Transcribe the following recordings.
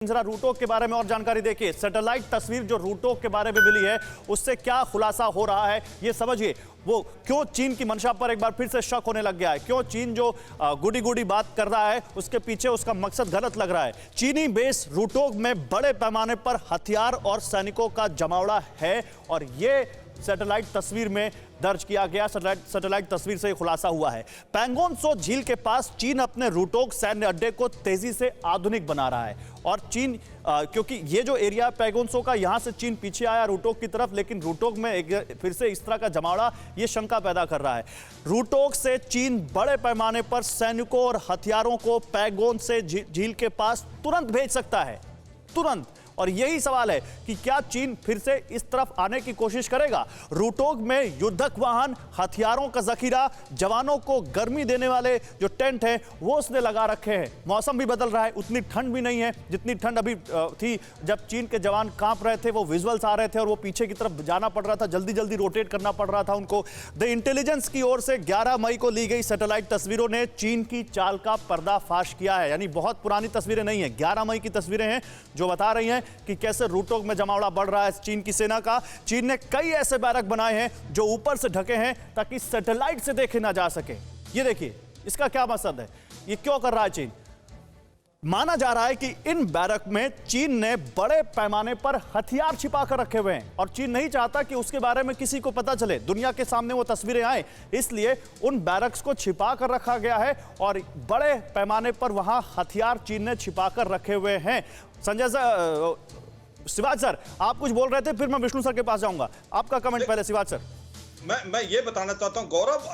जरा रूटोक के बारे में और जानकारी देखिए। सैटेलाइट तस्वीर जो रूटोक के बारे में मिली है उससे क्या खुलासा हो रहा है ये समझिए। वो क्यों चीन की मंशा पर एक बार फिर से शक होने लग गया है, क्यों चीन जो गुडी गुडी बात कर रहा है उसके पीछे उसका मकसद गलत लग रहा है। चीनी बेस रूटोक में बड़े पैमाने पर हथियार और सैनिकों का जमावड़ा है और ये सैटेलाइट तस्वीर में दर्ज किया गया। सैटेलाइट तस्वीर से खुलासा हुआ है। पैंगोंग त्सो झील के पास चीन अपने रूटोक सैन्य अड्डे को तेजी से आधुनिक बना रहा है और चीन क्योंकि ये जो एरिया पैंगोंग त्सो का, यहां से चीन पीछे आया रूटोक की तरफ, लेकिन रूटोक में एक फिर से इस तरह का जमावड़ा ये शंका पैदा कर रहा है। रूटोक से चीन बड़े पैमाने पर सैनिकों और हथियारों को पैंगोंग से झील के पास तुरंत भेज सकता है, तुरंत। और यही सवाल है कि क्या चीन फिर से इस तरफ आने की कोशिश करेगा। रूटोक में युद्धक वाहन, हथियारों का जखीरा, जवानों को गर्मी देने वाले जो टेंट हैं वो उसने लगा रखे हैं। मौसम भी बदल रहा है, उतनी ठंड भी नहीं है जितनी ठंड अभी थी जब चीन के जवान कांप रहे थे। वो विजुअल्स आ रहे थे और वो पीछे की तरफ जाना पड़ रहा था, जल्दी जल्दी रोटेट करना पड़ रहा था उनको। द इंटेलिजेंस की ओर से 11 मई को ली गई सैटेलाइट तस्वीरों ने चीन की चाल का पर्दाफाश किया है। यानी बहुत पुरानी तस्वीरें नहीं है, 11 मई की तस्वीरें हैं जो बता रही हैं कि कैसे रूटोक में जमावड़ा बढ़ रहा है चीन की सेना का। चीन ने कई ऐसे बैरक बनाए हैं जो ऊपर से ढके हैं ताकि सैटेलाइट से देखे ना जा सके। ये देखिए इसका क्या मकसद है, ये क्यों कर रहा है चीन। माना जा रहा है कि इन बैरक में चीन ने बड़े पैमाने पर हथियार छिपा कर रखे हुए हैं और चीन नहीं चाहता कि उसके बारे में किसी को पता चले, दुनिया के सामने वो तस्वीरें आए, इसलिए उन बैरक्स को छिपा कर रखा गया है और बड़े पैमाने पर वहां हथियार चीन ने छिपा कर रखे हुए हैं। संजय सर, शिवाज सर आप कुछ बोल रहे थे, फिर मैं विष्णु सर के पास जाऊंगा। आपका कमेंट पहले शिवाज सर। मैं ये बताना चाहता हूं गौरव,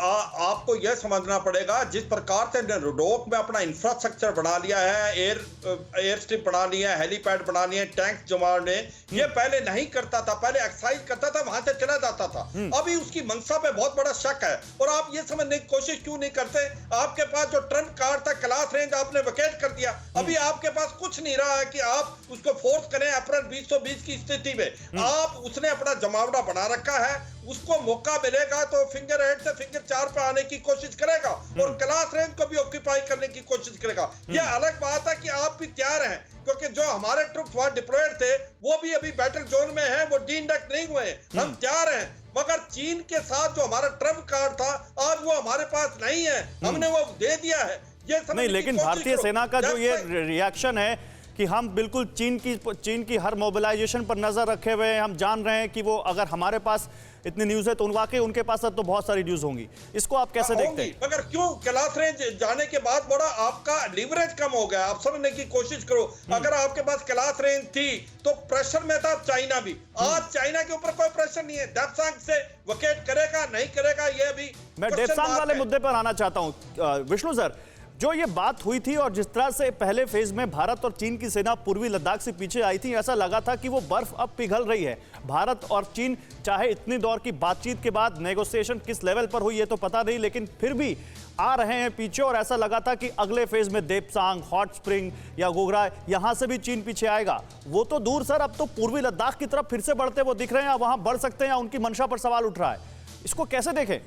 आपको यह समझना पड़ेगा जिस प्रकार से रूटोक में अपना इंफ्रास्ट्रक्चर बना लिया है, एयर स्ट्रिप बना लिया है, हेलीपैड बना लिए, टैंक जमा ने, ये पहले नहीं करता था। पहले एक्साइज करता था, वहां से चला जाता था। अभी उसकी मंशा पे बहुत बड़ा शक है और आप ये समझने की कोशिश क्यों नहीं करते। आपके पास जो ट्रम्प कार्ड था, क्लास रेंज आपने वैकेट कर दिया। अभी आपके पास कुछ नहीं रहा है कि आप उसको फोर्स करें। अप्रैल 2020 की स्थिति में आप उसने अपना जमावड़ा बना रखा है, उसको मौका मिलेगा तो फिंगर हेड से फिंगर 4 पे आने की कोशिश करेगा और क्लास रेंज को भी ऑक्यूपाई करने की कोशिश करेगा। यह अलग बात है कि आप भी तैयार हैं, क्योंकि जो हमारे ट्रुप्स वहां डिप्लॉयड थे वो भी अभी बैटल जोन में हैं, वो डीइंडक्ट नहीं हुए। हम तैयार हैं, मगर चीन के साथ जो हमारा ट्रम्प कार्ड था आज वो हमारे पास नहीं है, हमने वो दे दिया है। ये नहीं, लेकिन भारतीय सेना का जो ये रिएक्शन है कि हम बिल्कुल चीन की हर मोबिलाइजेशन पर नजर रखे हुए हैं, हम जान रहे हैं कि वो अगर हमारे पास इतनी न्यूज है तो वाकई उनके पास तो बहुत सारी न्यूज होंगी। इसको आप कैसे देखते हैं? मगर क्यों क्लास रेंज जाने के बाद बड़ा आपका लीवरेज कम हो गया। आप समझने की कोशिश करो, अगर आपके पास क्लास रेंज थी तो प्रेशर में था चाइना भी। आज चाइना के ऊपर कोई प्रेशर नहीं है। डेप्सांग से वैकेट करेगा नहीं करेगा ये अभी मैं डेप्सांग वाले मुद्दे पर आना चाहता हूं। विष्णु सर, जो ये बात हुई थी और जिस तरह से पहले फेज में भारत और चीन की सेना पूर्वी लद्दाख से पीछे आई थी, ऐसा लगा था कि वो बर्फ अब पिघल रही है। भारत और चीन चाहे इतनी दौर की बातचीत के बाद नेगोशिएशन किस लेवल पर हुई है तो पता नहीं, लेकिन फिर भी आ रहे हैं पीछे और ऐसा लगा था कि अगले फेज में देपसांग, हॉट स्प्रिंग या गोगरा, यहां से भी चीन पीछे आएगा। वो तो दूर सर, अब तो पूर्वी लद्दाख की तरफ फिर से बढ़ते वो दिख रहे हैं, वहां बढ़ सकते हैं या उनकी मंशा पर सवाल उठ रहा है। इसको कैसे देखें?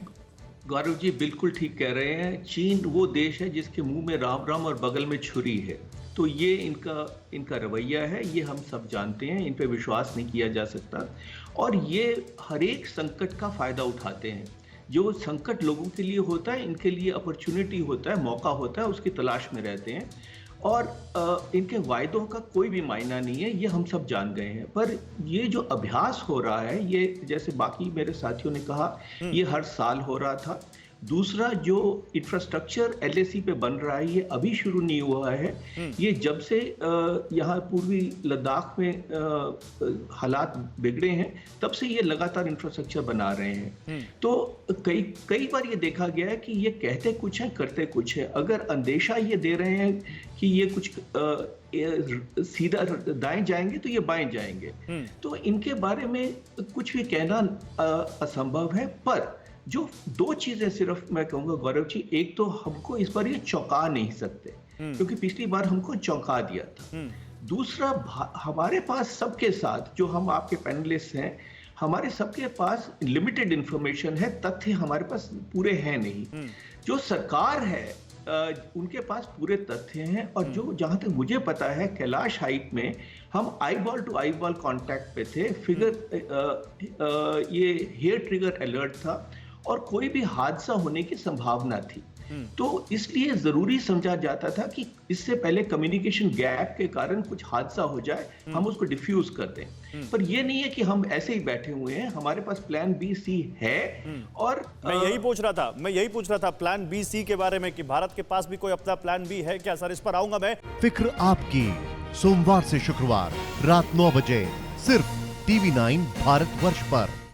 गौरव जी बिल्कुल ठीक कह रहे हैं। चीन वो देश है जिसके मुंह में राम राम और बगल में छुरी है, तो ये इनका रवैया है, ये हम सब जानते हैं, इन पे विश्वास नहीं किया जा सकता। और ये हर एक संकट का फायदा उठाते हैं। जो संकट लोगों के लिए होता है, इनके लिए अपॉर्चुनिटी होता है, मौका होता है, उसकी तलाश में रहते हैं। और इनके वायदों का कोई भी मायना नहीं है, ये हम सब जान गए हैं। पर ये जो अभ्यास हो रहा है, ये जैसे बाकी मेरे साथियों ने कहा, ये हर साल हो रहा था। दूसरा, जो इंफ्रास्ट्रक्चर एलएसी पे बन रहा है ये अभी शुरू नहीं हुआ है। ये जब से यहाँ पूर्वी लद्दाख में हालात बिगड़े हैं तब से ये लगातार इंफ्रास्ट्रक्चर बना रहे हैं। तो कई बार ये देखा गया है कि ये कहते कुछ है करते कुछ है। अगर अंदेशा ये दे रहे हैं कि ये कुछ सीधा दाएं जाएंगे तो ये बाएं जाएंगे, तो इनके बारे में कुछ भी कहना असंभव है। पर जो दो चीजें सिर्फ मैं कहूंगा गौरव जी, एक तो हमको इस बार ये चौंका नहीं सकते क्योंकि पिछली बार हमको चौंका दिया था। दूसरा, हमारे पास सबके साथ जो हम आपके पैनलिस्ट हैं, हमारे सबके पास लिमिटेड इंफॉर्मेशन है, तथ्य हमारे पास पूरे हैं नहीं। जो सरकार है उनके पास पूरे तथ्य हैं और जो जहां तक मुझे पता है कैलाश हाइट में हम eye ball to eye ball contact पे थे। ये हेयर ट्रिगर अलर्ट था और कोई भी हादसा होने की संभावना थी। तो इसलिए जरूरी समझा जाता था कि इससे पहले कम्युनिकेशन गैप के कारण कुछ हादसा हो जाए हम उसको डिफ्यूज कर दें। पर ये नहीं है कि हम ऐसे ही बैठे हुए हैं, हमारे पास प्लान बी सी है। और मैं यही पूछ रहा था प्लान बी सी के बारे में कि भारत के पास भी कोई अपना प्लान बी है क्या? सर, इस पर आऊंगा मैं। फिक्र आपकी, सोमवार से शुक्रवार रात 9 बजे सिर्फ TV9 भारतवर्ष पर।